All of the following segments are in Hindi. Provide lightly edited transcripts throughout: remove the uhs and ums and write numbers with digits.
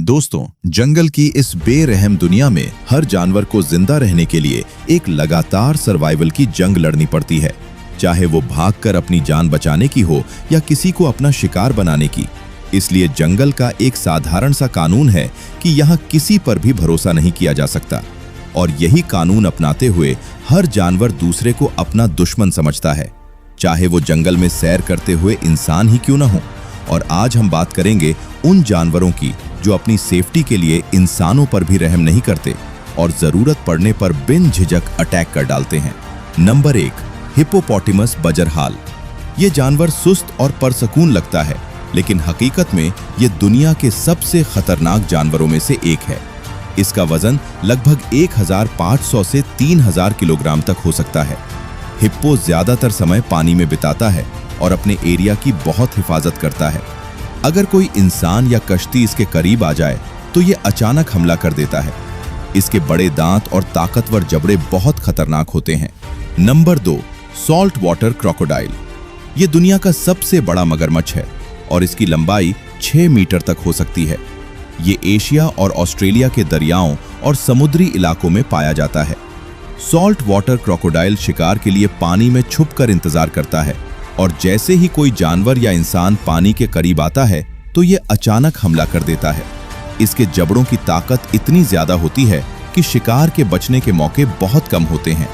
दोस्तों, जंगल की इस बेरहम दुनिया में हर जानवर को जिंदा रहने के लिए एक लगातार सर्वाइवल की जंग लड़नी पड़ती है, चाहे वो भागकर अपनी जान बचाने की हो या किसी को अपना शिकार बनाने की। इसलिए जंगल का एक साधारण सा कानून है कि यहाँ किसी पर भी भरोसा नहीं किया जा सकता, और यही कानून अपनाते हुए हर जानवर दूसरे को अपना दुश्मन समझता है, चाहे वो जंगल में सैर करते हुए इंसान ही क्यों न हो। और आज हम बात करेंगे उन जानवरों की जो अपनी सेफ्टी के लिए इंसानों पर भी रहम नहीं करते और जरूरत पड़ने पर बिन झिझक अटैक कर डालते हैं। नंबर 1, हिप्पोपोटेमस बजरहाल। ये जानवर सुस्त और परसकून लगता है, लेकिन हकीकत में ये दुनिया के सबसे खतरनाक जानवरों में से एक है। इसका वजन लगभग 1500 से 3000 किलोग्राम तक हो सकता है। हिप्पो ज्यादातर समय पानी में बिताता है और अपने एरिया की बहुत हिफाजत करता है। अगर कोई इंसान या कश्ती इसके करीब आ जाए तो ये अचानक हमला कर देता है। इसके बड़े दांत और ताकतवर जबड़े बहुत खतरनाक होते हैं। Number 2, salt water crocodile. ये दुनिया का सबसे बड़ा मगरमच्छ है और इसकी लंबाई 6 मीटर तक हो सकती है। ये एशिया और ऑस्ट्रेलिया के दरियाओं और समुद्री इलाकों में पाया जाता है। सॉल्ट वाटर क्रोकोडाइल शिकार के लिए पानी में छुपकर इंतजार करता है, और जैसे ही कोई जानवर या इंसान पानी के करीब आता है तो ये अचानक हमला कर देता है। इसके जबड़ों की ताकत इतनी ज्यादा होती है कि शिकार के बचने के मौके बहुत कम होते हैं।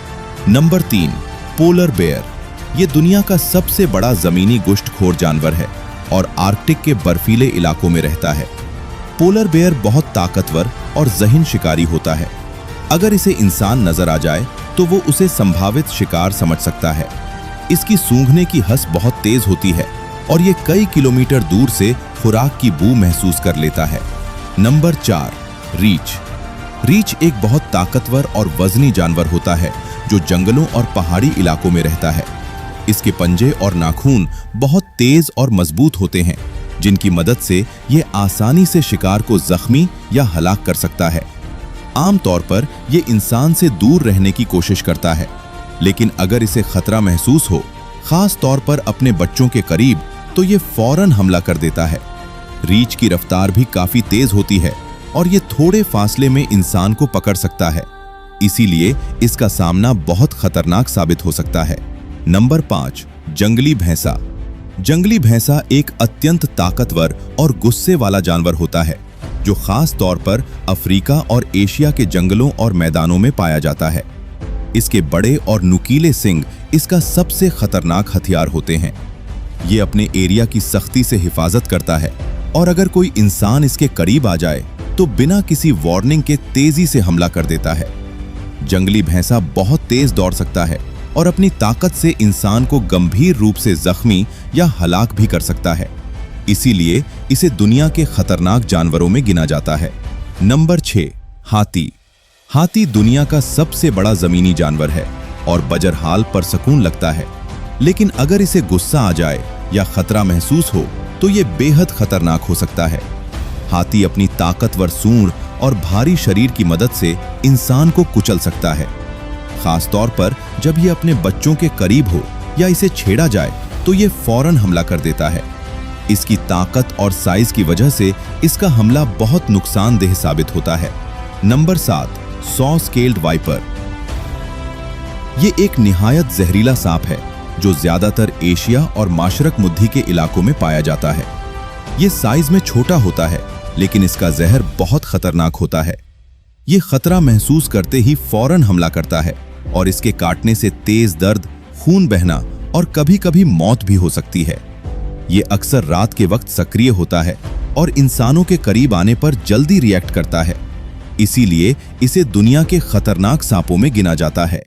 Number 3, polar bear. ये दुनिया का सबसे बड़ा जमीनी गोश्तखोर जानवर है और आर्कटिक के बर्फीले इलाकों में रहता है। पोलर बेयर बहुत ताकतवर और जहीन शिकारी होता है। अगर इसे इंसान नजर आ जाए तो वो उसे संभावित शिकार समझ सकता है। इसकी सूंघने की हंस बहुत तेज होती है और ये कई किलोमीटर दूर से खुराक की बू महसूस कर लेता है। नंबर 4, रीछ। रीछ एक बहुत ताकतवर और वजनी जानवर होता है जो जंगलों और पहाड़ी इलाकों में रहता है। इसके पंजे और नाखून बहुत तेज और मजबूत होते हैं, जिनकी मदद से ये आसानी से शिकार को जख्मी या हलाक कर सकता है। आमतौर पर ये इंसान से दूर रहने की कोशिश करता है, लेकिन अगर इसे खतरा महसूस हो, खास तौर पर अपने बच्चों के करीब, तो ये फौरन हमला कर देता है। रीछ की रफ्तार भी काफी तेज होती है और ये थोड़े फासले में इंसान को पकड़ सकता है, इसीलिए इसका सामना बहुत खतरनाक साबित हो सकता है। नंबर 5, जंगली भैंसा। जंगली भैंसा एक अत्यंत ताकतवर और गुस्से वाला जानवर होता है जो खास तौर पर अफ्रीका और एशिया के जंगलों और मैदानों में पाया जाता है। इसके बड़े और नुकीले सींग इसका सबसे खतरनाक हथियार होते हैं। ये अपने एरिया की सख्ती से हिफाजत करता है और अगर कोई इंसान इसके करीब आ जाए तो बिना किसी वार्निंग के तेजी से हमला कर देता है। जंगली भैंसा बहुत तेज दौड़ सकता है और अपनी ताकत से इंसान को गंभीर रूप से जख्मी या हलाक भी कर सकता है, इसीलिए इसे दुनिया के खतरनाक जानवरों में गिना जाता है। नंबर 6, हाथी। हाथी दुनिया का सबसे बड़ा जमीनी जानवर है और बजरहाल पर सुकून लगता है, लेकिन अगर इसे गुस्सा आ जाए या खतरा महसूस हो तो ये बेहद खतरनाक हो सकता है। हाथी अपनी ताकतवर सूंड और भारी शरीर की मदद से इंसान को कुचल सकता है, खास तौर पर जब ये अपने बच्चों के करीब हो या इसे छेड़ा जाए तो ये फौरन हमला कर देता है। इसकी ताकत और साइज की वजह से इसका हमला बहुत नुकसानदेह साबित होता है। Number 7, saw scaled viper. ये एक निहायत जहरीला सांप है जो ज्यादातर एशिया और माशरक मुद्दी के इलाकों में पाया जाता है। ये साइज में छोटा होता है, लेकिन इसका जहर बहुत खतरनाक होता है। ये खतरा महसूस करते ही फौरन हमला करता है और इसके काटने से तेज दर्द, खून बहना और कभी-कभी मौत भी हो सकती है। ये अक्सर रात के वक्त सक्रिय होता है और इंसानों के करीब आने पर जल्दी रिएक्ट करता है, इसीलिए इसे दुनिया के खतरनाक सांपों में गिना जाता है।